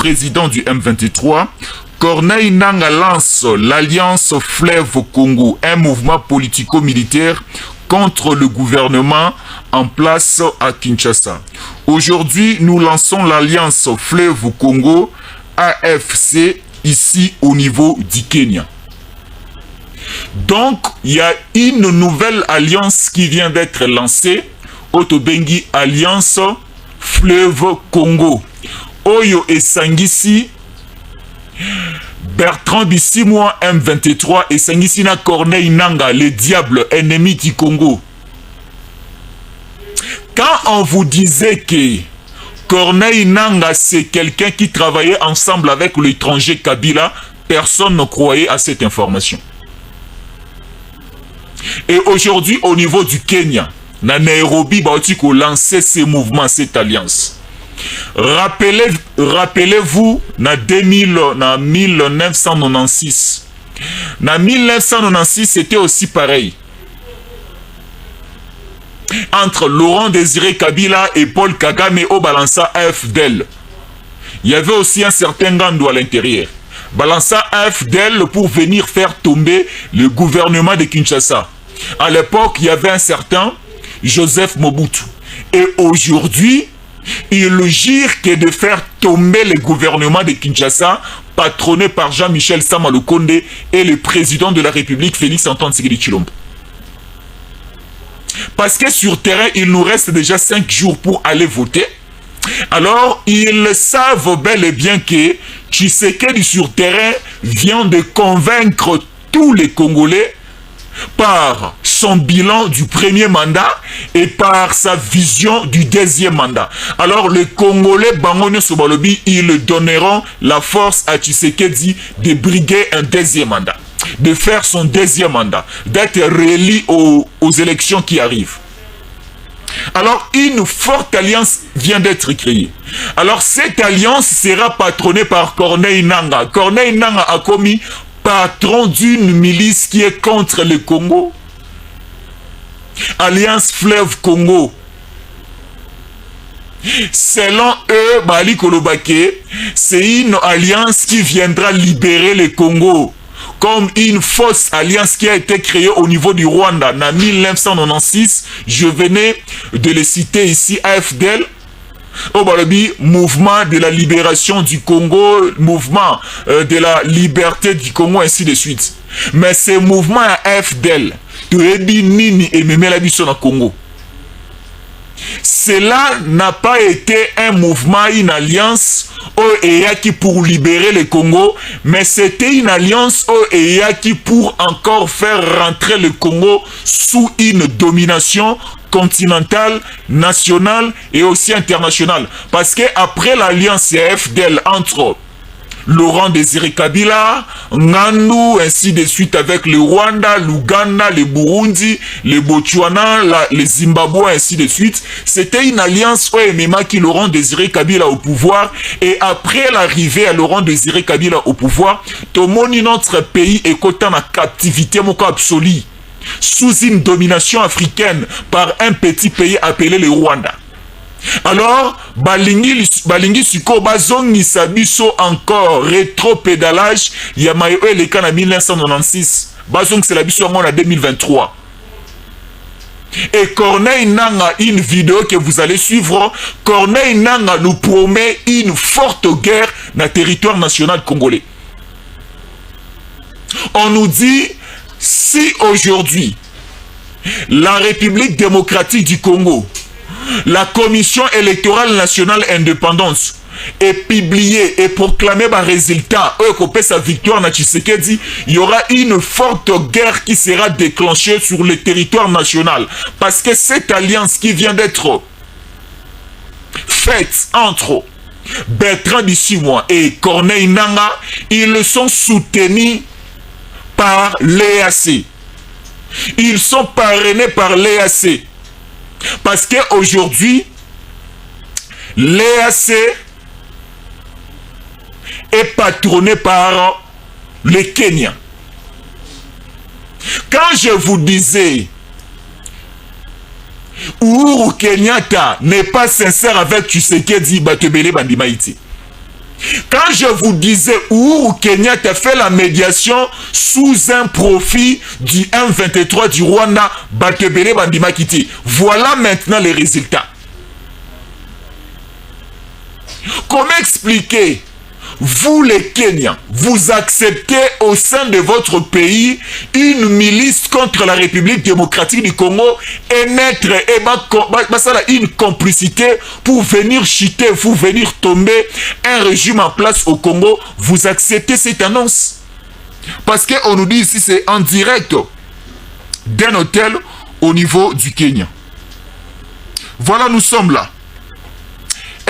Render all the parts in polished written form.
président du M23, Corneille Nangaa lance l'Alliance Fleuve Congo, un mouvement politico-militaire contre le gouvernement en place à Kinshasa. Aujourd'hui, nous lançons l'Alliance Fleuve Congo, AFC, ici au niveau du Kenya. Donc, il y a une nouvelle alliance qui vient d'être lancée, Otobengi Alliance Fleuve Congo. Oyo et Sangisi, Bertrand Bisimwa M23 et Sangisi na Corneille Nangaa, le diable ennemi du Congo. Quand on vous disait que Corneille Nangaa c'est quelqu'un qui travaillait ensemble avec l'étranger Kabila, personne ne croyait à cette information. Et aujourd'hui, au niveau du Kenya, na Nairobi, Baotiko lancé ce mouvement, cette alliance. Rappelez-vous, na 1996. Na 1996, c'était aussi pareil. Entre Laurent Désiré Kabila et Paul Kagame au Balança AFDL. Il y avait aussi un certain Gandou à l'intérieur. Balança AFDL pour venir faire tomber le gouvernement de Kinshasa. À l'époque, il y avait un certain Joseph Mobutu. Et aujourd'hui, il jure que de faire tomber le gouvernement de Kinshasa, patronné par Jean-Michel Sama Lukonde et le président de la République, Félix Antoine Tshisekedi Tshilombo. Parce que sur terrain, il nous reste déjà 5 jours pour aller voter. Alors, ils savent bel et bien que Tshisekedi sur terrain vient de convaincre tous les Congolais par son bilan du premier mandat et par sa vision du deuxième mandat. Alors les Congolais, Bangoné Sobalobi, ils donneront la force à Tshisekedi de briguer un deuxième mandat, de faire son deuxième mandat, d'être réélu aux élections qui arrivent. Alors une forte alliance vient d'être créée. Alors cette alliance sera patronnée par Corneille Nangaa. Corneille Nangaa a commis patron d'une milice qui est contre le Congo. Alliance Fleuve Congo. Selon eux, Bali Kolobake, c'est une alliance qui viendra libérer le Congo. Comme une fausse alliance qui a été créée au niveau du Rwanda en 1996. Je venais de le citer ici, AFDL. Au Balobi, mouvement de la libération du Congo, mouvement de la liberté du Congo, ainsi de suite. Mais ce mouvement à AFDL, Nini et Memela Biso na Congo. Cela n'a pas été un mouvement, une alliance qui pour libérer le Congo, mais c'était une alliance qui pour encore faire rentrer le Congo sous une domination continentale, nationale et aussi internationale. Parce que après l'alliance FDL entre Laurent Désiré Kabila, Ngannou, ainsi de suite avec le Rwanda, l'Ouganda, le Burundi, le Botswana, le Zimbabwe, ainsi de suite. C'était une alliance OMMA qui Laurent Désiré Kabila au pouvoir. Et après l'arrivée à Laurent Désiré Kabila au pouvoir, tout le monde notre pays est coté en captivité absolue, sous une domination africaine par un petit pays appelé le Rwanda. Alors, balingi siko bazongi sabiso encore rétro-pédalage yamayo eleka na 1996. Bazongi c'est la biso en 2023. Et Corneille Nangaa, une vidéo que vous allez suivre, Corneille Nangaa nous promet une forte guerre dans le territoire national congolais. On nous dit, si aujourd'hui, la République démocratique du Congo, la Commission électorale nationale indépendante est publiée et proclamée par résultat, sa victoire na Tshisekedi, il y aura une forte guerre qui sera déclenchée sur le territoire national. Parce que cette alliance qui vient d'être faite entre Bertrand Bisimwa et Corneille Nangaa, ils sont soutenus par l'EAC. Ils sont parrainés par l'EAC. Parce qu'aujourd'hui, l'EAC est patronné par le Kenya. Quand je vous disais Uhuru Kenyatta n'est pas sincère avec Tshisekedi, Batebele Bandimaïti. Quand je vous disais Uhuru Kenyatta fait la médiation sous un profit du M23 du Rwanda, Batebele Bandima Kiti. Voilà maintenant les résultats. Comment expliquer, vous les Kenyans, vous acceptez au sein de votre pays une milice contre la République démocratique du Congo et naître une complicité pour venir chuter, pour venir tomber un régime en place au Congo. Vous acceptez cette annonce? Parce qu'on nous dit ici c'est en direct d'un hôtel au niveau du Kenya. Voilà, nous sommes là.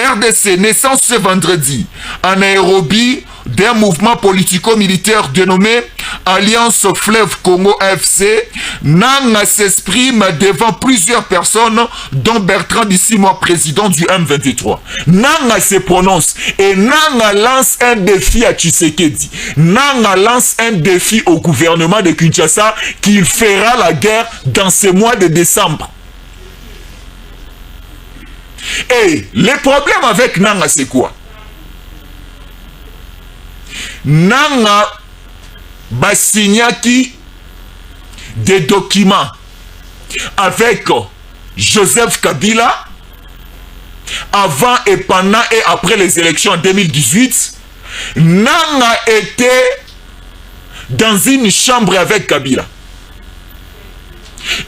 RDC, naissance ce vendredi en Nairobi d'un mouvement politico-militaire dénommé Alliance Fleuve Congo AFC. Nanga s'exprime devant plusieurs personnes, dont Bertrand Bisimwa, président du M23. Nanga se prononce et Nanga lance un défi à Tshisekedi. Nanga lance un défi au gouvernement de Kinshasa qu'il fera la guerre dans ce mois de décembre. Et le problème avec Nanga, c'est quoi? Nanga basignaki des documents avec Joseph Kabila avant et pendant et après les élections en 2018. Nanga était dans une chambre avec Kabila.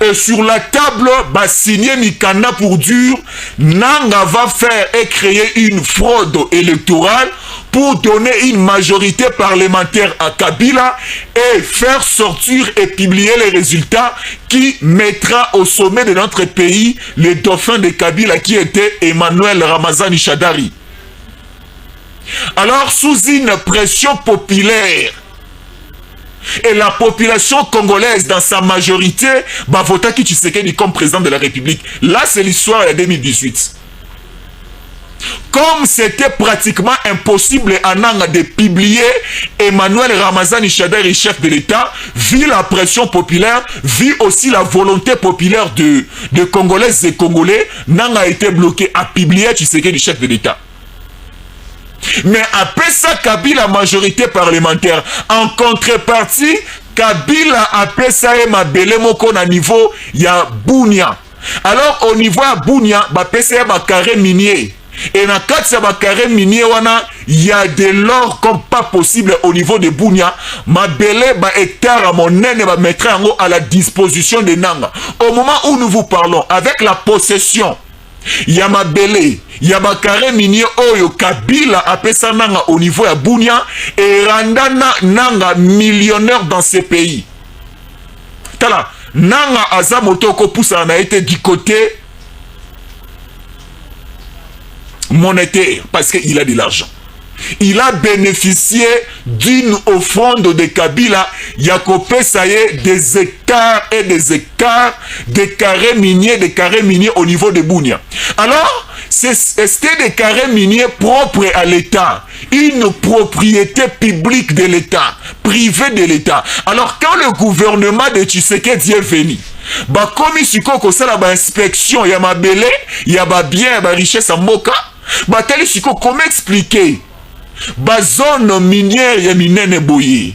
Et sur la table, va signer Mikanda pour dire Nanga va faire et créer une fraude électorale pour donner une majorité parlementaire à Kabila et faire sortir et publier les résultats qui mettra au sommet de notre pays le dauphin de Kabila qui était Emmanuel Ramazani Shadari. Alors, sous une pression populaire, et la population congolaise dans sa majorité va voter qui Tshisekedi comme président de la République. Là, c'est l'histoire de 2018. Comme c'était pratiquement impossible à Nanga de publier Emmanuel Ramazani Shadari, chef de l'État, vu la pression populaire, vu aussi la volonté populaire de Congolaises et Congolais, Nanga a été bloqué à publier Tshisekedi, chef de l'État. Mais après ça, Kabila majorité parlementaire. En contrepartie, Kabila après ça et Mabele Moko na niveau ya Bunia. Alors au niveau ya Bunia, ba pesa ya ba carré minier. Et na kati ya ba carré minier wana, il y a de l'or comme pas possible au niveau de Bunia. Mabele ba hectare à mon nene ba mettre à la disposition de Nanga. Au moment où nous vous parlons, avec la possession Yamabele, Yabakare minier oyo Kabila apesa Nanga au niveau ya Bunia et randana Nanga millionnaire dans ce pays. Tala, Nanga Azamotoko poussa a été du côté monétaire parce qu'il a de l'argent. Il a bénéficié d'une offrande de Kabila, Yakopé Saye, des hectares et des hectares de carrés miniers au niveau de Bunia. Alors, c'était des carrés miniers propres à l'État, une propriété publique de l'État, privée de l'État. Alors, quand le gouvernement de Tshisekedi est venu, bah, comme il s'y a une inspection, il y a ma belé, il y a ma bien, il y a ma richesse à Moka, bah, comment expliquer? Ba zone minière ya minene boye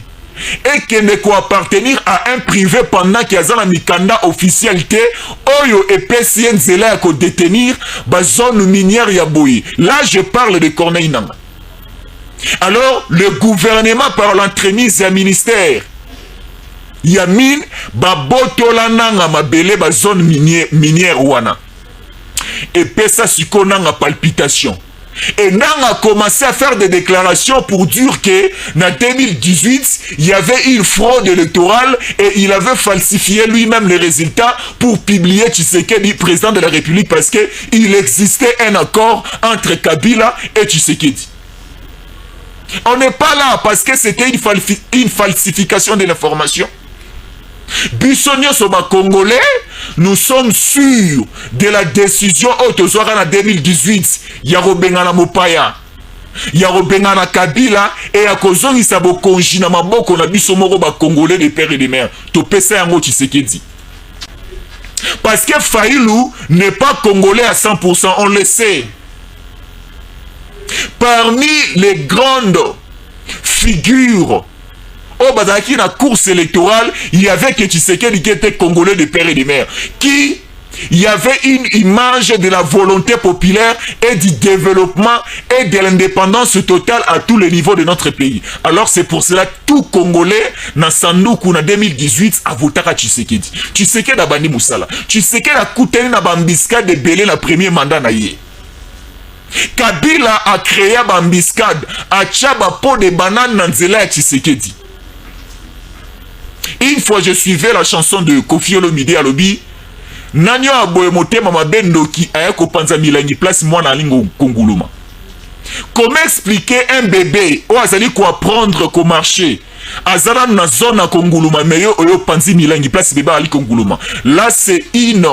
et qui ne peut appartenir à un privé pendant qu'il y a une mikanda officialité oyo epesi nzela ya ko détenir ba zone minière ya boye. Là je parle de Corneille Nanga. Alors le gouvernement par l'entremise du ministère Yamine ba botola nanga mabele ba zone minière wana et pesa siko nanga palpitation. Et Nanga a commencé à faire des déclarations pour dire que en 2018, il y avait une fraude électorale et il avait falsifié lui-même les résultats pour publier Tshisekedi, président de la République, parce qu'il existait un accord entre Kabila et Tshisekedi. On n'est pas là parce que c'était une falsification de l'information. Bissonio Soba Congolais, nous sommes sûrs de la décision en 2018. Yarobengana Mopaya, Yarobengana Kabila, et à Kozongi Sabo Konjina Maboko na Bissomoro ba Congolais des pères et des mères. Topesa Yango Tshisekedi. Parce que Faïlou n'est pas Congolais à 100%, on le sait. Parmi les grandes figures au Bazaki, la course électorale, il y avait que Tshisekedi qui était congolais de père et de mère, qui il y avait une image de la volonté populaire et du développement et de l'indépendance totale à tous les niveaux de notre pays. Alors c'est pour cela que tout Congolais na Sanduku na 2018 a voté à Tshisekedi. Tshisekedi a bandi Moussala. Tshisekedi a couté na bambiscade de Belé la premier mandat na yé. Kabila a créé bambiscade a tchaba pot de banane na nzela ya Tshisekedi. Une fois je suivais la chanson de Kofi Olomide Alobi. Nanyo aboye motema mabendo ki ayako panza milangi place mwana alingo konguluma. Comment expliquer un bébé ou azali ko apprendre ko marcher azala na zone à konguluma meyo oyo panzi milangi place bébé ali konguluma. Là c'est une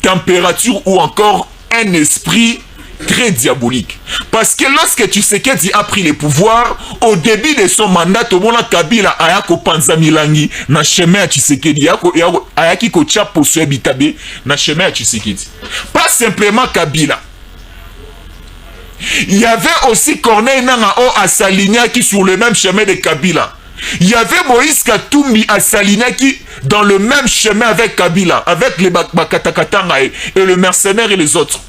température ou encore un esprit très diabolique. Parce que lorsque Tshisekedi a pris le pouvoir, au début de son mandat, tout le monde Kabila ayako panza milangi na chemin à Tshisekedi, ayaki ko chapo suebitabe na chemin à Tshisekedi. Pas simplement Kabila. Il y avait aussi Corneille Nangaa à s'aligner qui sur le même chemin de Kabila. Il y avait Moïse Katumbi à s'aligner qui dans le même chemin avec Kabila, avec les Bakatakatanga et le mercenaire et les autres.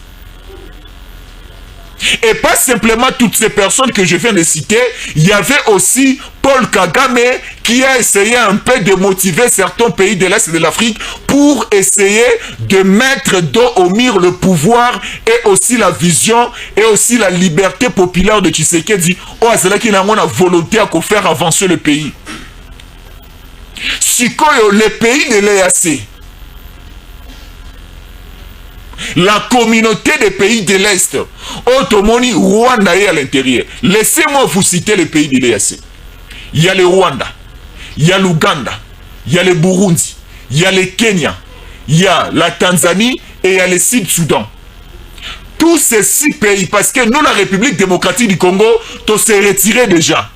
Et pas simplement toutes ces personnes que je viens de citer, il y avait aussi Paul Kagame qui a essayé un peu de motiver certains pays de l'Est de l'Afrique pour essayer de mettre dos au mur le pouvoir et aussi la vision et aussi la liberté populaire de Tshisekedi. Oh, c'est là qu'il a une volonté à faire avancer le pays. Sikoyo, les pays de l'EAC, la communauté des pays de l'Est, Otomoni, Rwanda est à l'intérieur. Laissez-moi vous citer les pays de l'EAC. Il y a le Rwanda, il y a l'Ouganda, il y a le Burundi, il y a le Kenya, il y a la Tanzanie et il y a le Sud-Soudan. Tous ces 6 pays, parce que nous, la République démocratique du Congo, on s'est retiré déjà.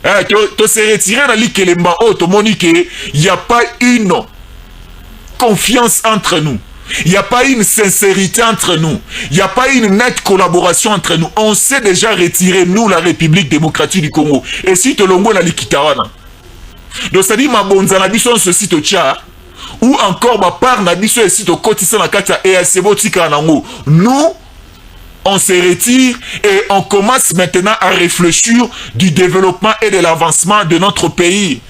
On s'est retiré dans l'Ikelemba, Otomoni, il n'y a pas une confiance entre nous. Il n'y a pas une sincérité entre nous. Il n'y a pas une nette collaboration entre nous. On s'est déjà retiré, nous, la République démocratique du Congo. Et si tu l'ongo na likitawana. Donc, c'est-à-dire, ma bonza na biso ce site au tcha, ou encore ma part na biso ce site au kotisa na kata et à sebo tika nango. Nous, on se retire et on commence maintenant à réfléchir du développement et de l'avancement de notre pays.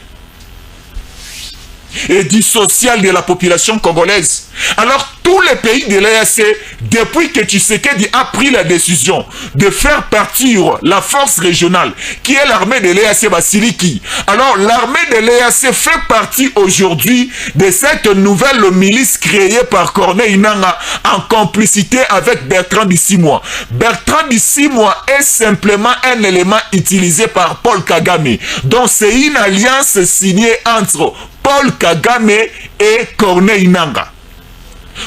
Et du social de la population congolaise. Alors tous les pays de l'EAC, depuis que Tshisekedi a pris la décision de faire partir la force régionale, qui est l'armée de l'EAC Basiliki, alors l'armée de l'EAC fait partie aujourd'hui de cette nouvelle milice créée par Corneille Nangaa en complicité avec Bertrand Bisimwa. Bertrand Bisimwa est simplement un élément utilisé par Paul Kagame. Donc c'est une alliance signée entre Paul Kagame et Corneille Nangaa.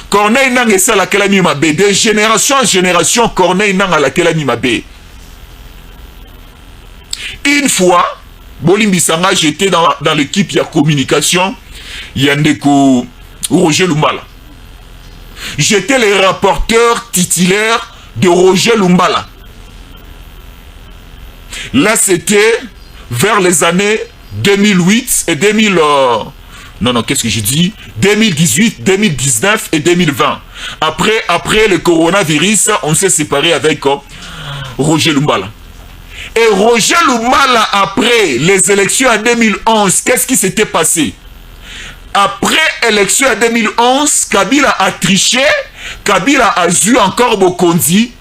Corneille Nangaa est la kelami mabe. De génération en génération, Corneille Nangaa la kelami mabe. Une fois, Bolimbisanga, j'étais dans l'équipe de communication, Yandeko Roger Lumbala. J'étais le rapporteur titulaire de Roger Lumbala. Là, c'était vers les années 2008 et 2000... non, qu'est-ce que je dis? 2018, 2019 et 2020. Après le coronavirus, on s'est séparé avec Roger Lumbala. Et Roger Lumbala, après les élections en 2011, qu'est-ce qui s'était passé? Après l'élection en 2011, Kabila a triché, Kabila a eu encore Bokondi,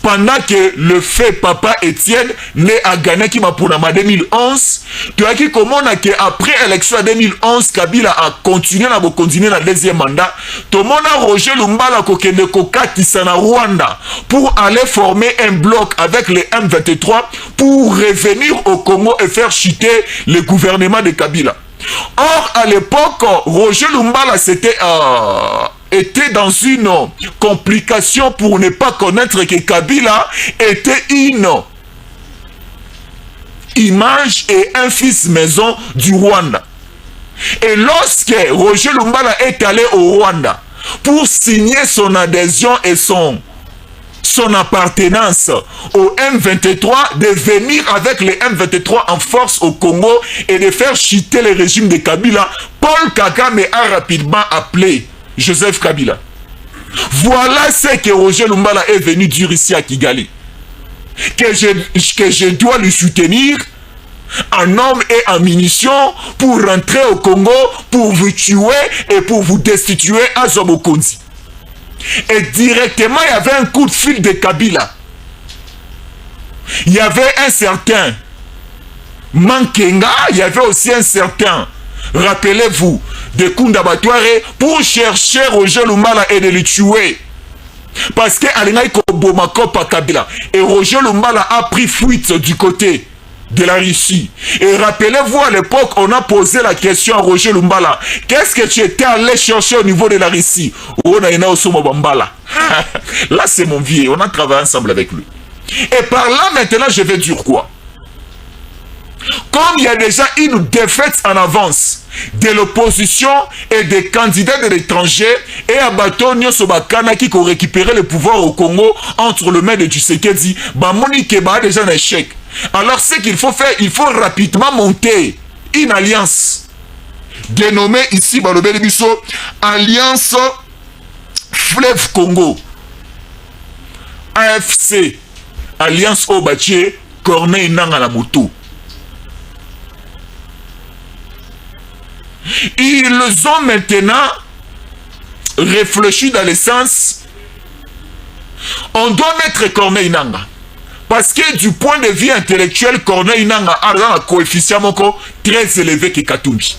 pendant que le fait Papa Étienne n'est à Ghana qui m'a pour en 2011, tu as dit comment que après l'élection en 2011, Kabila a continué à continuer dans le deuxième mandat. Tout le monde a Roger Lumbala kokende kokatisa na Rwanda pour aller former un bloc avec les M23 pour revenir au Congo et faire chuter le gouvernement de Kabila. Or, à l'époque, Roger Lumbala était dans une complication pour ne pas connaître que Kabila était une image et un fils maison du Rwanda. Et lorsque Roger Lumbala est allé au Rwanda pour signer son adhésion et son son appartenance au M23, de venir avec les M23 en force au Congo et de faire chuter le régime de Kabila, Paul Kagame a rapidement appelé Joseph Kabila. Voilà ce que Roger Lumbala est venu dire ici à Kigali. Que je dois lui soutenir en hommes et en munitions pour rentrer au Congo, pour vous tuer et pour vous destituer à Zobokonzi. Et directement, il y avait un coup de fil de Kabila. Il y avait un certain Mankenga, il y avait aussi un certain, rappelez-vous, de Kundabatware pour chercher Roger Lumbala et de le tuer. Parce que Alingaï Kobomako pa Kabila. Et Roger Lumbala a pris fuite du côté de la Russie. Et rappelez-vous, à l'époque, on a posé la question à Roger Lumbala. Qu'est-ce que tu étais allé chercher au niveau de la Russie? Là, c'est mon vieux. On a travaillé ensemble avec lui. Et par là, maintenant, je vais dire quoi? Comme il y a déjà une défaite en avance de l'opposition et des candidats de l'étranger, et à Batonio Sobakana qui ont récupéré le pouvoir au Congo entre le mains de Tshisekedi, Bamoni Keba a déjà un échec. Alors ce qu'il faut faire, il faut rapidement monter une alliance dénommée ici Balobeli Biso Alliance Fleuve Congo, AFC, Alliance Obaché Corneille Nanga la moto. Ils ont maintenant réfléchi dans le sens, on doit mettre Corneille Nanga. Parce que du point de vue intellectuel, Corneille Nanga a un coefficient très élevé que Katumbi.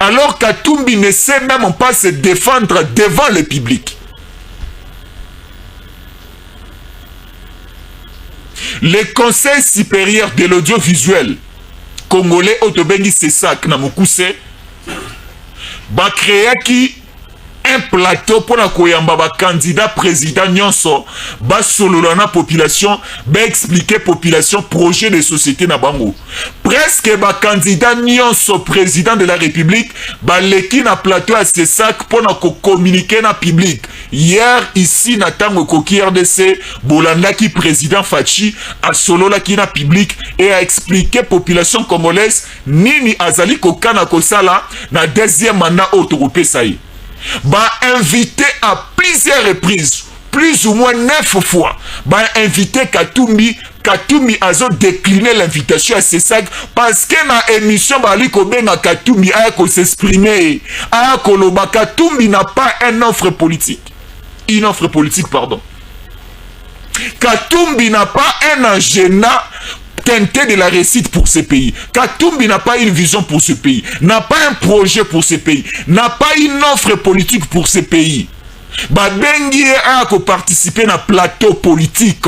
Alors Katumbi ne sait même pas se défendre devant le public. Le Conseil supérieur de l'audiovisuel congolais Otobengi Sesak na Mokuse ba créé qui un plateau pour la koyamba ba candidat président nyonso ba solola na population ba expliquer population projet de société na bango presque ba candidat nyonso président de la République ba leki na plateau à Sesak pour na communiquer na public. Hier ici na tango koki RDC bolanda ki président Fachi a solola ki na public et a expliqué population congolaise nini azali kokana kosala na deuxième mandat autoropé saï. Bah invité à plusieurs reprises, plus ou moins 9 fois, bah invité Katumbi a décliné l'invitation à Sesak parce que na émission bali kobenga Katumbi a s'exprimer, a koloba Katumbi n'a pas une offre politique. Une offre politique, pardon. Katumbi n'a pas un agenda teinté de la réussite pour ce pays. Katumbi n'a pas une vision pour ce pays, n'a pas un projet pour ce pays, n'a pas une offre politique pour ce pays. Babengi a participer na plateau politique,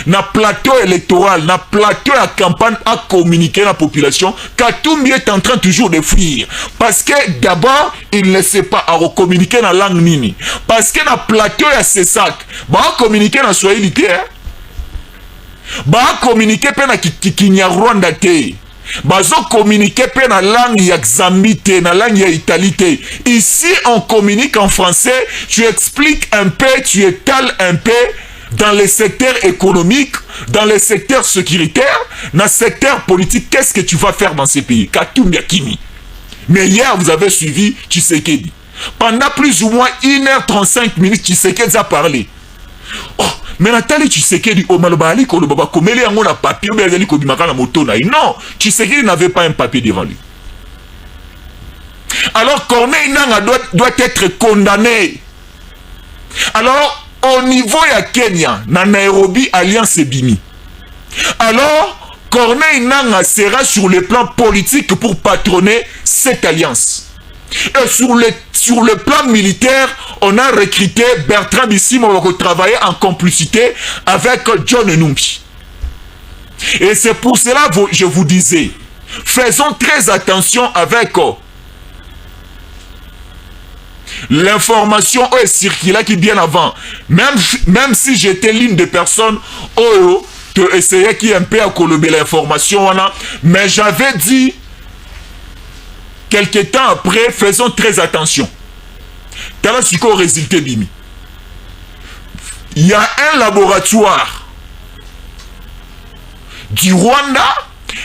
na plateau électoral, na plateau à campagne à communiquer la population. Katumbi est en train toujours de fuir parce que d'abord il ne sait pas à communiquer la langue nini parce que na plateau à Sesak ba communiquer na Swahili te ba communiquer pe na Kinyarwanda te bazo communiquer pe na langue ya Zambie te na langue ya Italie te. Ici on communique en français, tu expliques un peu, tu étales un peu dans le secteur économique, dans le secteur sécuritaire, dans le secteur politique. Qu'est-ce que tu vas faire dans ces pays? Katumbi Akimi. Mais hier vous avez suivi Tshisekedi pendant plus ou moins 1h35 Tshisekedi a parlé. Oh, mais Nathalie Tshisekedi au Malobali Kolobaba Komele yango na papier ou bien Kobimaka na moto na. Non, Tshisekedi n'avait pas un papier devant lui. Alors Corneille Nanga doit être condamné. Alors au niveau ya Kenya, na Nairobi Alliance Bimi. Alors Corneille Nanga sera sur le plan politique pour patronner cette alliance. Et sur le plan militaire, on a recruté Bertrand Bissimo pour travailler en complicité avec John Numbi. Et c'est pour cela que je vous disais, faisons très attention avec l'information est circulée qui bien avant. Même si j'étais l'une des personnes qui essayait qui un peu à colober l'information, mais j'avais dit quelque temps après, faisons très attention. T'as là ce qu'on résulté bimi. il y a un laboratoire du Rwanda,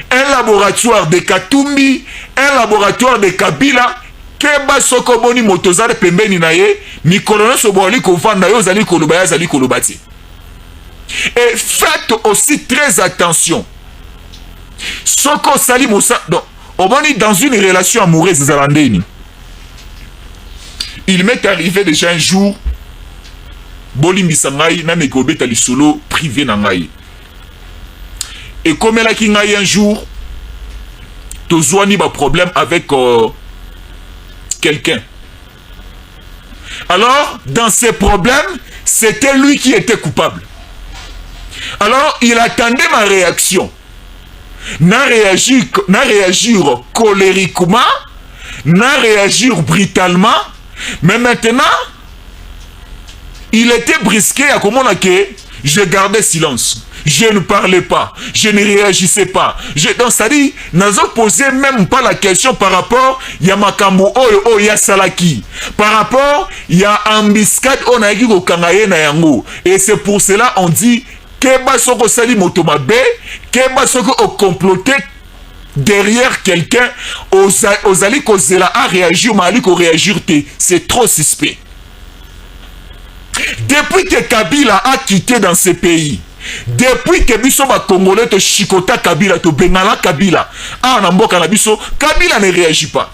un laboratoire de Katumbi, un laboratoire de Kabila, keba soko boni motozale pembeni na ye, mikolo so boli kovanda yo zali kolobaya zali kolobati. Et faites aussi très attention. Soko sali mosa, donc, on est dans une relation amoureuse zalandeni. Il m'est arrivé déjà un jour, boli misangai na nekobeta li solo privé na ngai. Et comme elle a qui un jour, tozwani ba problème avec quelqu'un. Alors, dans ces problèmes, c'était lui qui était coupable. Alors, il attendait ma réaction. N'a réagir colériquement, n'a réagir brutalement, mais maintenant, il était brisqué à comment que je gardais silence. Je ne parlais pas, je ne réagissais pas. Donc, ça dit, n'a posé même pas la question par rapport à Yamakambo Oyo Yasalaki. Par rapport à Ambiscade Onagi Kangaye na yango. Et c'est pour cela on dit Keba Soko Sali Motomabe, Keba Soko comploté derrière quelqu'un, aux ali kozela a réagir, mais ali ko réagir te. C'est trop suspect. Depuis que Kabila a quitté dans ce pays, depuis que biso ba Congolais te chikota Kabila, te bengala Kabila, Namboka na biso, Kabila ne réagit pas.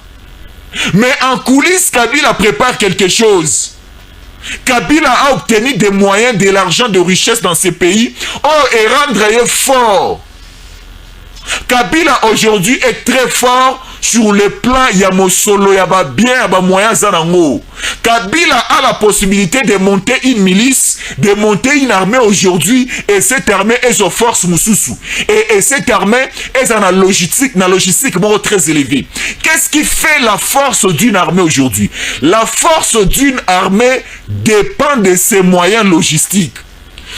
Mais en coulisses, Kabila prépare quelque chose. Kabila a obtenu des moyens, de l'argent, de richesse dans ce pays, et rendre fort. Kabila aujourd'hui est très fort sur le plan Yamosolo, Yaba bien, Yaba moyen Zanango. Kabila a la possibilité de monter une milice, de monter une armée aujourd'hui, et cette armée est sa force Moussousou. Et cette armée est en logistique très élevée. Qu'est-ce qui fait la force d'une armée aujourd'hui? La force d'une armée dépend de ses moyens logistiques.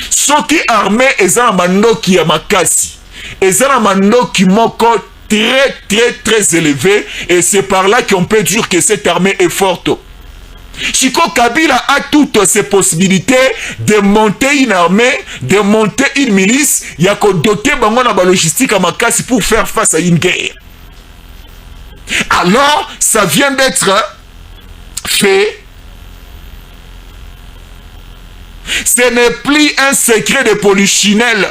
Ce qui armée est un mano qui a makasi. Et c'est un mano qui manque très élevé, et c'est par là qu'on peut dire que cette armée est forte. Chiko Kabila a toutes ces possibilités de monter une armée, de monter une milice, il y a qu'à doter la logistique à Makasi pour faire face à une guerre. Alors, ça vient d'être fait. Ce n'est plus un secret de polichinelle.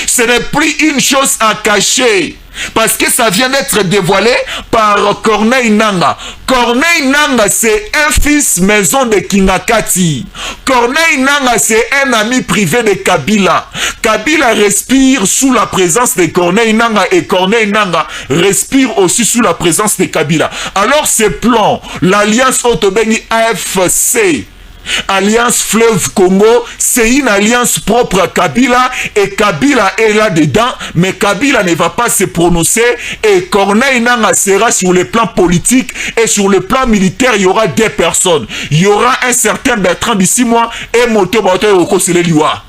Ce n'est plus une chose à cacher, parce que ça vient d'être dévoilé par Corneille Nanga. Corneille Nanga, c'est un fils maison de Kingakati. Corneille Nanga, c'est un ami privé de Kabila. Kabila respire sous la présence de Corneille Nanga, et Corneille Nanga respire aussi sous la présence de Kabila. Alors ce plan, l'alliance Otobengi AFC, Alliance Fleuve Congo, c'est une alliance propre à Kabila, et Kabila est là-dedans, mais Kabila ne va pas se prononcer, et Corneille Nanga sera sur le plan politique, et sur le plan militaire, il y aura deux personnes. Il y aura un certain Bertrand Bisimwa et Moto Bato Okosele Liwa.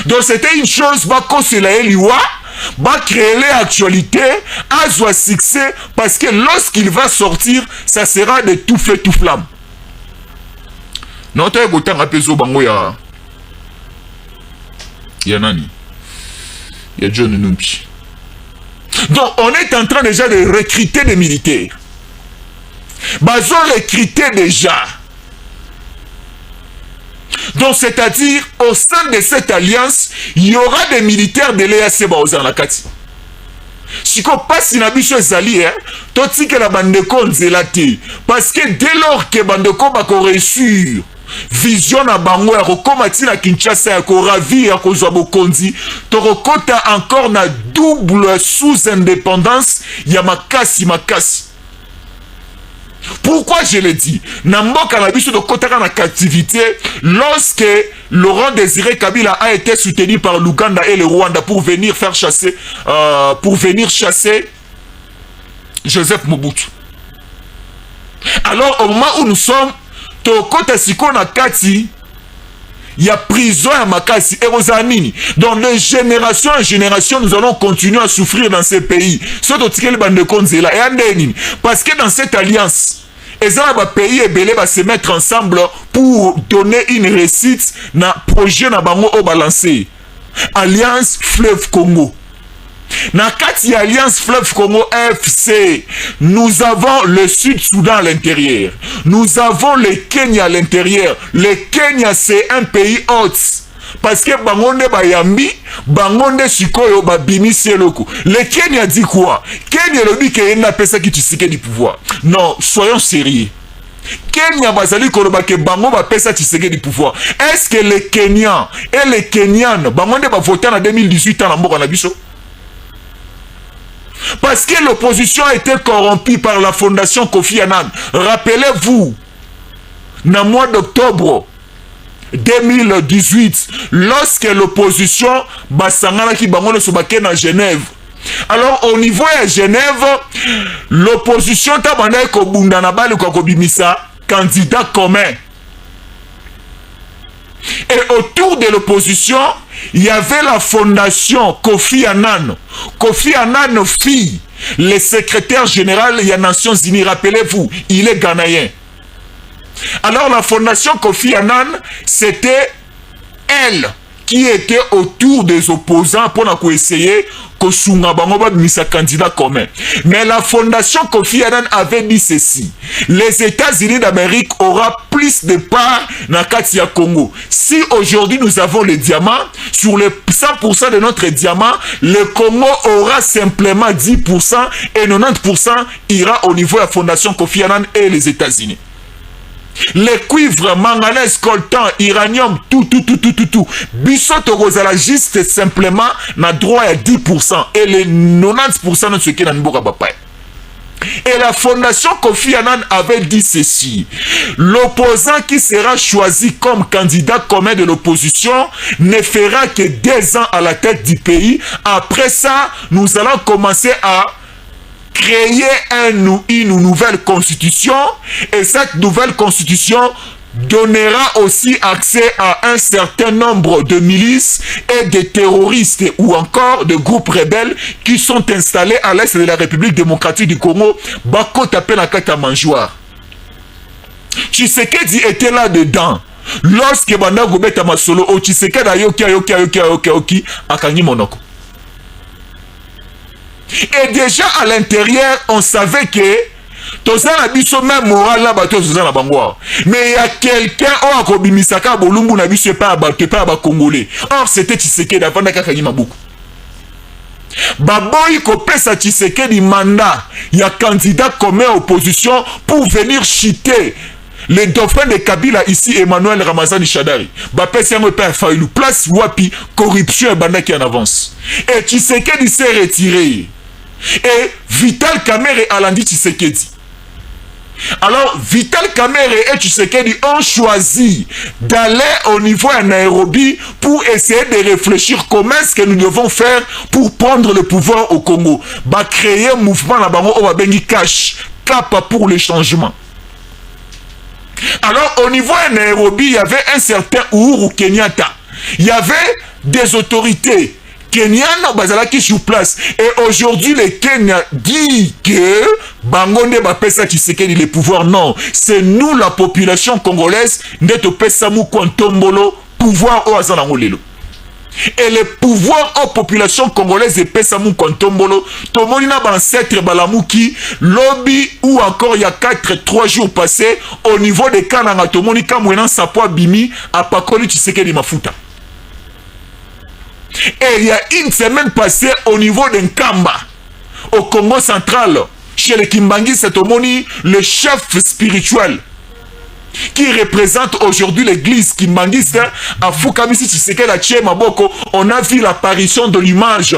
Donc c'était une chose, Bakosele Liwa, va créer l'actualité, à son succès, parce que lorsqu'il va sortir, ça sera de tout feu, tout flamme. Non, tu as goûté un peu bango ya nani, ya John Numpi. Donc on est en train déjà de recruter des militaires. Ils ont recruté déjà. Donc c'est-à-dire au sein de cette alliance, il y aura des militaires de l'EAC Baoza Nakati. Si on passe na biso ezali, toti que la bandeko nzelati, parce que dès lors que bandeko ba ko réussir vision na bango ya kokomati na Kinshasa ya koravi ya kozwa bokonzi, torokota encore na double sous-indépendance ya makasi. Pourquoi je le dis? Namboka na biso de kotaka na captivité lorsque Laurent Désiré Kabila a été soutenu par l'Ouganda et le Rwanda pour venir faire chasser Joseph Mobutu. Alors au moment où nous sommes, tokota siko na kati, il y a prison à Makasi et aux Anini. Donc de génération en génération, nous allons continuer à souffrir dans ces pays. Parce que dans cette alliance, Et ça, les pays ebele va se mettre ensemble pour donner une réussite na projet na bango au balancé. Alliance Fleuve Congo. Na kati Alliance Fleuve Congo FC, nous avons le Sud-Soudan à l'intérieur. Nous avons le Kenya à l'intérieur. Le Kenya, c'est un pays hôte. Parce que bangonde bayambi, bangonde sikoyo babimi seloko. Le Kenya dit quoi? Kenya le dit qu'il y a personne qui tissike du pouvoir. Non, soyons sérieux. Kenya bazali koloba ke bango ba pesa tissike du pouvoir. Est-ce que les Kenyans et les Kenyanes bangonde ba voter en 2018 en mboka na biso? Parce que l'opposition a été corrompue par la fondation Kofi Annan. Rappelez-vous, dans le mois d'octobre 2018, lorsque l'opposition basangana ki bangono sobake na Genève. Alors au niveau de Genève, l'opposition tabanda ko bunda na bali ko bimisa candidat commun. Et autour de l'opposition, il y avait la fondation Kofi Annan. Kofi Annan, fille, le secrétaire général des Nations Unies, rappelez-vous, il est ghanéen. Alors la fondation Kofi Annan, c'était elle qui était autour des opposants pour essayer que Sunga Bangoba misa candidat commun. Mais la fondation Kofi Annan avait dit ceci: les États-Unis d'Amérique aura plus de parts dans Katia Congo. Si aujourd'hui nous avons les diamants, sur les 100% de notre diamant, le Congo aura simplement 10% et 90% ira au niveau de la fondation Kofi Annan et les États-Unis. Les cuivres, manganèse, coltan, uranium, tout. Bissot Rosala juste simplement n'a droit à 10% et les 90% de ce qui est dans le Boka Bapay. Et la fondation Kofi Annan avait dit ceci: l'opposant qui sera choisi comme candidat commun de l'opposition ne fera que 2 ans à la tête du pays. Après ça, nous allons commencer à créer une nouvelle constitution, et cette nouvelle constitution donnera aussi accès à un certain nombre de milices et de terroristes ou encore de groupes rebelles qui sont installés à l'est de la République démocratique du Congo. Bako tapé la carte à mangeoire. Tshisekedi était là-dedans. Lorsque Banda Gobeta Masolo, Tshisekedi a yoki, akangi monoko. Et déjà à l'intérieur, on savait que toza na biso même moral là bato toza na bango. Mais il y a quelqu'un au akobimisaka bolumbu na biso pas ba congolais. Or c'était Tshisekedi avant d'akangi mabuku. Baboy ko pesa Tshisekedi mandat, il y a candidat comme opposition pour venir chiter le dauphin de Kabila ici, Emmanuel Ramazani Shadari. Bapesi yango père Failou. Place wapi corruption et banda qui en avance. Et Tshisekedi s'est retiré. Et Vital Kamerhe Alandi Tshisekedi. Alors Vital Kamerhe et Tshisekedi ont choisi d'aller au niveau de Nairobi pour essayer de réfléchir comment est-ce que nous devons faire pour prendre le pouvoir au Congo. Bah créer un mouvement là-bas au Babengi Cash, Cap pour le changement. Alors au niveau de Nairobi, il y avait un certain Uhuru Kenyatta. Il y avait des autorités Kenyans bazalaki sur place. Et aujourd'hui, le Kenya dit que Bangonde Bapesa Tshisekedi le pouvoir. Non, c'est nous la population congolaise d'être Pesamou Kwantombolo pouvoir au Azanangolelo. Et le pouvoir aux populations congolaises de Pesamou Kwantombolo, Tomonina Bancetre Balamouki, lobby ou encore il y a 3 jours passés au niveau de Kananga Tomonika Mouenan Sapoi Bimi à Pakoli Tshisekedi Mafuta. Et il y a une semaine passée au niveau de Nkamba, au Congo central, chez les Kimbangi Setomoni, le chef spirituel qui représente aujourd'hui l'église Kimbangiste à Fukamisi Tshisekedi à Tché Maboko. On a vu l'apparition de l'image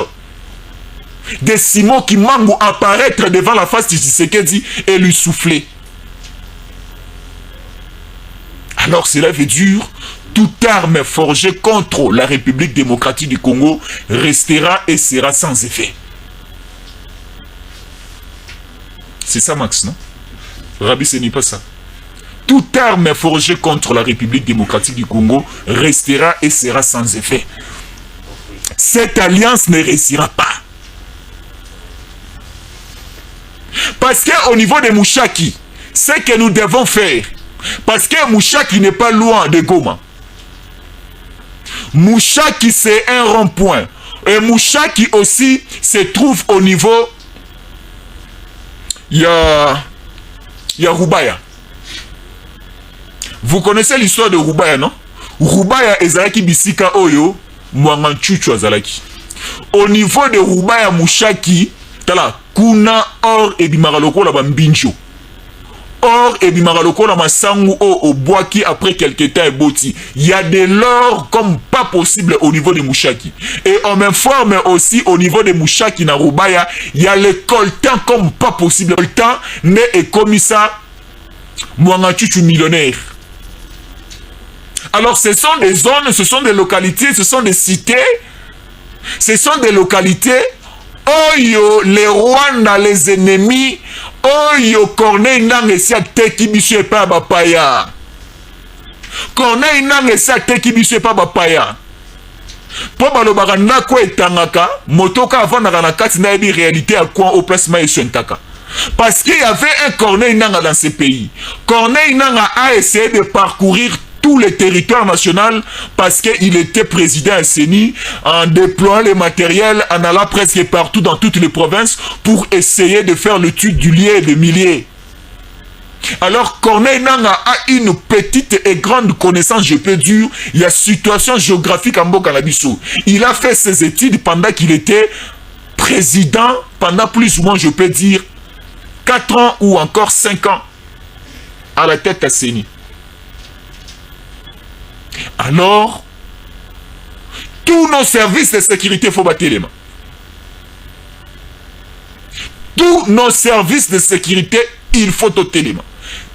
de Simon Kimbangu apparaître devant la face de Tshisekedi et lui souffler. Alors cela veut dire toute arme forgée contre la République démocratique du Congo restera et sera sans effet. C'est ça, Max, non? Rabbi, ce n'est pas ça. Toute arme forgée contre la République démocratique du Congo restera et sera sans effet. Cette alliance ne réussira pas. Parce qu'au niveau de Mouchaki, ce que nous devons faire, parce que Mushaki n'est pas loin de Goma. Mushaki, c'est un rond-point. Et Mushaki aussi se trouve au niveau, il y a Rubaya. Vous connaissez l'histoire de Rubaya, non? Rubaya ezalaki bisika oyo Mwanganchuchu azalaki. Au niveau de Rubaya Mushaki, tala kuna or ebimaka lokola bambincho. Or ebimaka lokola masangu o boaki après quelque temps eboti. Il y a de l'or comme pas possible au niveau de Mushaki. Et on m'informe aussi au niveau de Mushaki na Rubaya, il y a le coltan comme pas possible. Le coltan né et comme ça Mwanganchuchu millionnaire. Alors ce sont des zones, ce sont des localités, ce sont des cités, ce sont des localités, oyo les Rwanda, les ennemis, oyo Corneille Nanges a teki biso pa bapaya. Corneille Nanges a teki biso pa bapaya. Po balobaka ndako etangaka, motoka avandaka na kati na yebi réalité à quoi au placement et suentaka. Parce qu'il y avait un Corneille Nanges dans ce pays. Corneille Nanges a essayé de parcourir tous les territoires nationaux parce qu'il était président à CENI en déployant les matériels, en allant presque partout dans toutes les provinces pour essayer de faire l'étude du lien et des milliers. Alors Corneille Nanges a une petite et grande connaissance, je peux dire, il y a situation géographique en Bokanabiso. Il a fait ses études pendant qu'il était président, pendant plus ou moins, je peux dire, 4 ans ou encore 5 ans à la tête à CENI. Alors, tous nos services de sécurité faut battre les mains. Tous nos services de sécurité, il faut ôter les mains.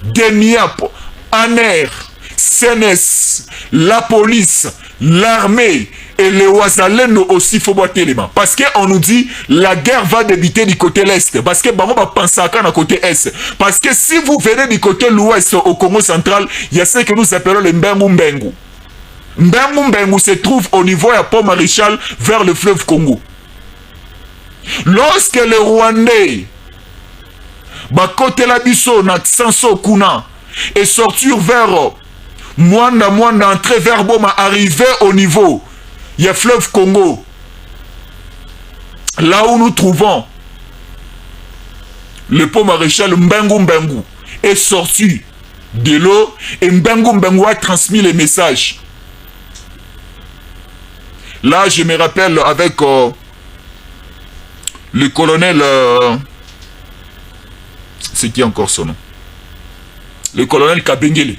DEMIAP, ANER, CNS, la police, l'armée et les Ouazaleno aussi faut battre les mains. Parce qu'on nous dit la guerre va débuter du côté l'Est. Parce que on va penser à quand côté Est. Parce que si vous venez du côté l'Ouest au Congo central, il y a ce que nous appelons les Mbengu Mbengu. Mbengu Mbengu se trouve au niveau de Pont Maréchal vers le fleuve Congo. Lorsque les Rwandais bakote la biso na Sanso Kuna et sortir vers Mwanda entrer vers Boma, arriver au niveau il y a fleuve Congo, là où nous trouvons le pont Maréchal, Mbengu Mbengu est sorti de l'eau et Mbengu Mbengu a transmis les messages. Là, je me rappelle avec le colonel... c'est qui encore son nom? Le colonel Kabengele.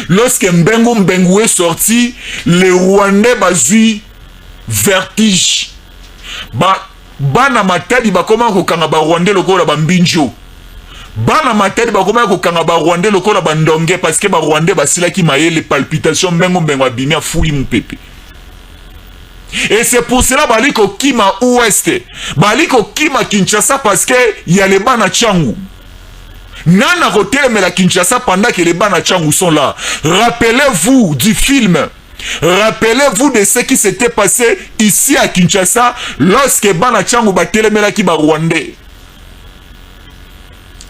Lorsque Mbengu Mbengu est sorti, les Rwandais bazui vertige. Bana matadi bakoma kokanga ba Rwandais lokola ba mbinjo. Bana matadi bakoma kokanga ba Rwandais lokola ba ndonge parce que ba Rwandais basilaki mayele palpitation Mbengu Mbengu abimi afuli mupepe. Et c'est pour cela baliko kima ouest, baliko kima Kinshasa parce que il y a les bana Tchangu. Nana Rotel mais la Kinshasa pendant que les bana Tchangu sont là. Rappelez-vous du film. Rappelez-vous de ce qui s'était passé ici à Kinshasa lorsque bana Tchangu batelemela ki ba Rwandais.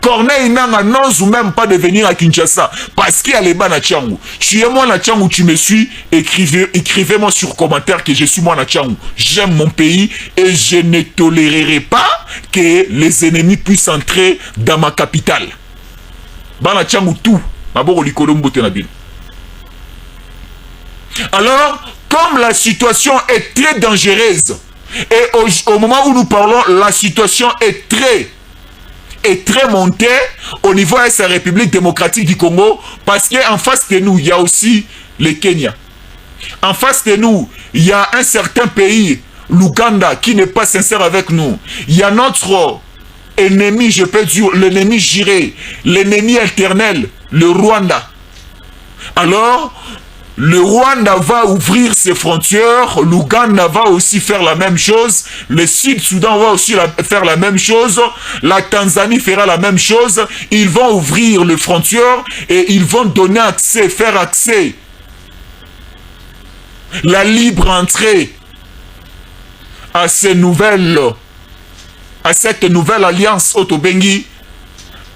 Corneille Nanges n'ose même pas de venir à Kinshasa parce qu'il y a les bas na Tchangu. Tu es moi na Tchangu, tu me suis, écrivez-moi sur commentaire que je suis moi na Tchangu. J'aime mon pays et je ne tolérerai pas que les ennemis puissent entrer dans ma capitale. Bas na Tchangu tout. Alors, comme la situation est très dangereuse et au moment où nous parlons, la situation est très montée au niveau de la République démocratique du Congo parce qu'en face de nous, il y a aussi le Kenya. En face de nous, il y a un certain pays, l'Ouganda, qui n'est pas sincère avec nous. Il y a notre ennemi, je peux dire, l'ennemi juré, l'ennemi éternel, le Rwanda. Alors, le Rwanda va ouvrir ses frontières, l'Ouganda va aussi faire la même chose, le Sud-Soudan va aussi faire la même chose, la Tanzanie fera la même chose, ils vont ouvrir les frontières et ils vont donner accès, faire accès, la libre entrée à cette nouvelle alliance Otobengi,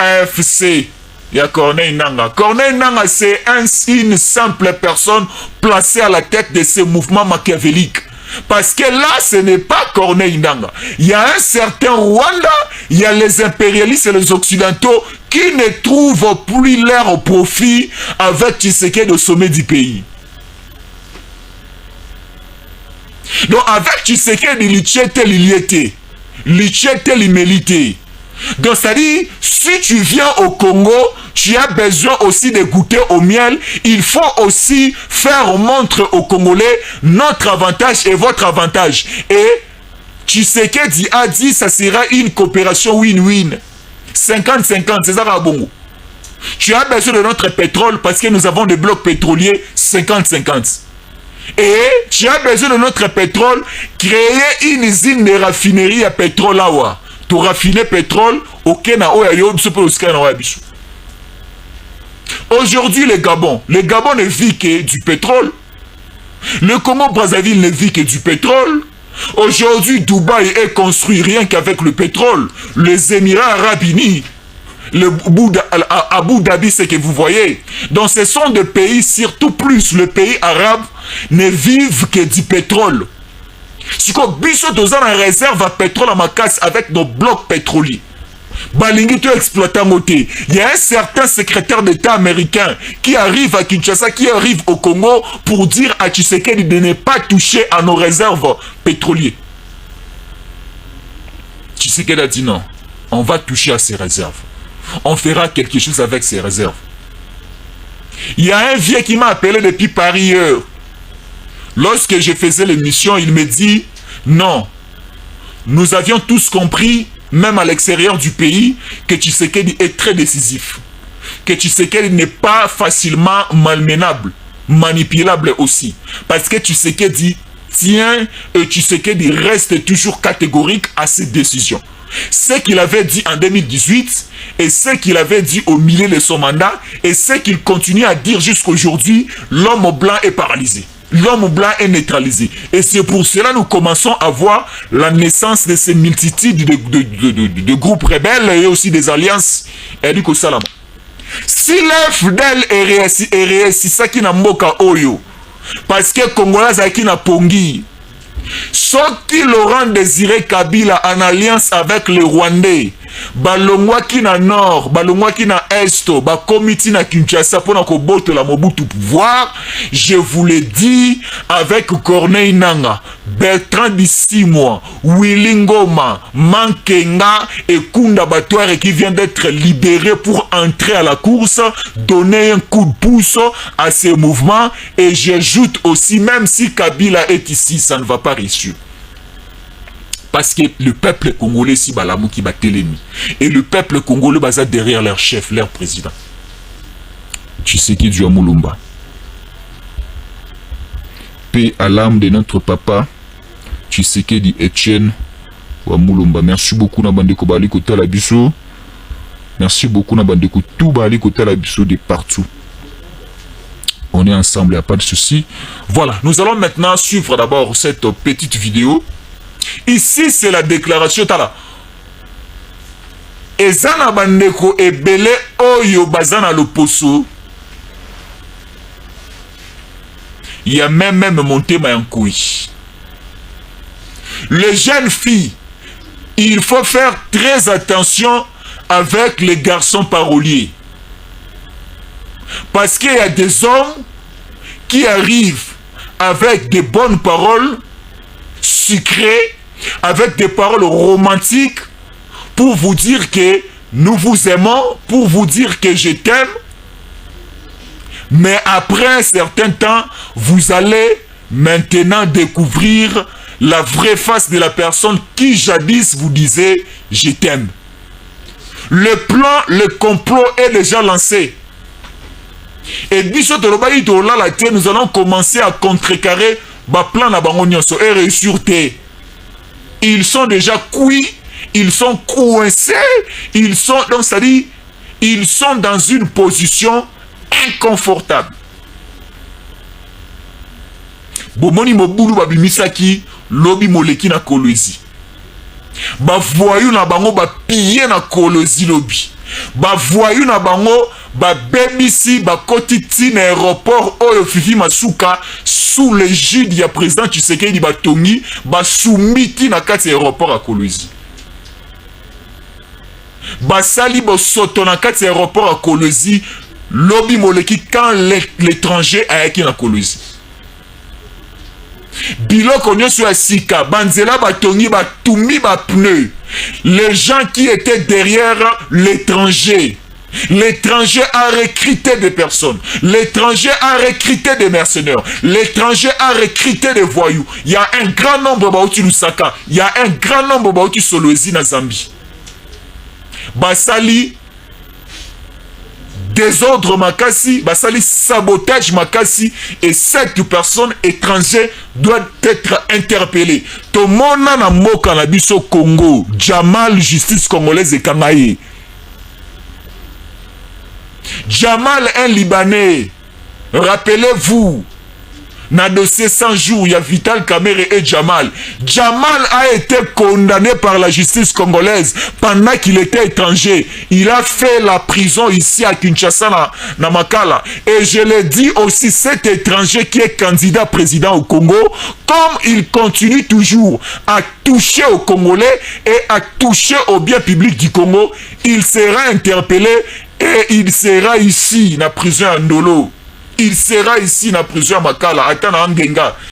AFC. Il y a Corneille Nangaa. Corneille Nangaa, c'est une simple personne placée à la tête de ce mouvement machiavélique. Parce que là, ce n'est pas Corneille Nangaa. Il y a un certain Rwanda, il y a les impérialistes et les occidentaux qui ne trouvent plus leur profit avec Tshisekedi au sommet du pays. Donc avec Tshisekedi, il y était. Donc c'est-à-dire, si tu viens au Congo, tu as besoin aussi de goûter au miel. Il faut aussi faire montre aux Congolais notre avantage et votre avantage. Et Tshisekedi a dit ça sera une coopération win-win. 50-50, c'est ça Bongo. Tu as besoin de notre pétrole parce que nous avons des blocs pétroliers 50-50. Et tu as besoin de notre pétrole, créer une usine de raffinerie à pétrole là. Tu raffiner pétrole, ok na oya aujourd'hui le Gabon ne vit que du pétrole. Le Congo-Brazzaville ne vit que du pétrole. Aujourd'hui, Dubaï est construit rien qu'avec le pétrole. Les Émirats Arabes Unis, Abu Dhabi, c'est que vous voyez. Donc ce sont des pays, surtout plus le pays arabe, ne vivent que du pétrole. Si on biso dans une réserve à pétrole à ma casse avec nos blocs pétroliers. Balingi to exploitant côté. Il y a un certain secrétaire d'État américain qui arrive à Kinshasa, qui arrive au Congo pour dire à Tshisekedi de ne pas toucher à nos réserves pétrolières. Tshisekedi a dit non, on va toucher à ces réserves. On fera quelque chose avec ces réserves. Il y a un vieux qui m'a appelé depuis Paris. Lorsque je faisais l'émission, il me dit non, nous avions tous compris, même à l'extérieur du pays, que Tshisekedi est très décisif. Que Tshisekedi n'est pas facilement malmenable, manipulable aussi. Parce que Tshisekedi tient et Tshisekedi reste toujours catégorique à ses décisions. Ce qu'il avait dit en 2018 et ce qu'il avait dit au milieu de son mandat et ce qu'il continue à dire jusqu'aujourd'hui, l'homme blanc est paralysé. L'homme blanc est neutralisé. Et c'est pour cela que nous commençons à voir la naissance de ces multitudes de groupes rebelles et aussi des alliances. Si l'FDL est réussi, ça qui n'a pas oyo, parce que Congolais a qui n'a pongi, sorti Laurent Désiré Kabila en alliance avec les Rwandais, balongwa ki na nord, balongwa ki na est, ba komiti na Kinshasa pour na koboto la Mobutu pouvoir. Je vous l'ai dit avec Corneille Nangaa, Bertrand Bisimwa, Willy Ngoma, Mankenga et Kunda Batouare qui vient d'être libéré pour entrer à la course, donner un coup de pouce à ces mouvements. Et j'ajoute aussi, même si Kabila est ici, ça ne va pas réussir. Parce que le peuple congolais, si balamou qui bat l'ennemi. Et le peuple congolais basa derrière leur chef, leur président. Tshisekedi Mulumba. Paix à l'âme de notre papa, Tshisekedi Etienne Mulumba. Merci beaucoup na bandeko bali kota la biso. Merci beaucoup na bandeko tout bali kota la biso de partout. On est ensemble, il n'y a pas de souci. Voilà, nous allons maintenant suivre d'abord cette petite vidéo. Ici, c'est la déclaration. Tala. Ezana bandeko ebele oyo bazana loposo. Il y a même monté mayankoui. Les jeunes filles, il faut faire très attention avec les garçons paroliers. Parce qu'il y a des hommes qui arrivent avec des bonnes paroles sucrées, avec des paroles romantiques, pour vous dire que nous vous aimons, pour vous dire que je t'aime. Mais après un certain temps, vous allez maintenant découvrir la vraie face de la personne qui jadis vous disait « je t'aime ». Le plan, le complot est déjà lancé. Et nous allons commencer à contrecarrer le plan na bango nyonso et réussir. Ils sont déjà cuits, ils sont coincés, ils sont, donc c'est-à-dire, ils sont dans une position inconfortable. Bomoni mobulu babimisaki lobi moleki na Kolwezi. Ba voyou na bango ba piller na Kolwezi lobi. bavoyu na bango babebisi bakoti tina aéroport oyo Fifi Masuka sous l'égide ya président Tshisekedi batongi basumiti na kati ya aéroport ya Kolwezi. Basali bosoto na kati ya aéroport ya Kolwezi lobi moleki quand l'étranger ayaki na Kolwezi. Biloko nyonso ya sika banzela batongi batumi ba pneu. Les gens qui étaient derrière l'étranger. L'étranger a recruté des personnes. L'étranger a recruté des mercenaires. L'étranger a recruté des voyous. Il y a un grand nombre baouti Lusaka. Il y a un grand nombre baouti Solwezi na Zambie. Basali désordre makasi, basali sabotage makasi, et cette personne étrangère doit être interpellée. Tomona na moka na biso Congo, Jamal justice congolaise ekanaye. Jamal, un Libanais, rappelez-vous, na dossier 100 jours, il y a Vital Kamerhe et Jamal. Jamal a été condamné par la justice congolaise pendant qu'il était étranger. Il a fait la prison ici à Kinshasa, na Makala. Et je l'ai dit aussi, cet étranger qui est candidat président au Congo, comme il continue toujours à toucher aux Congolais et à toucher au bien public du Congo, il sera interpellé et il sera ici, na prison à Ndolo. Il sera ici na prison à Makala, à Angenga.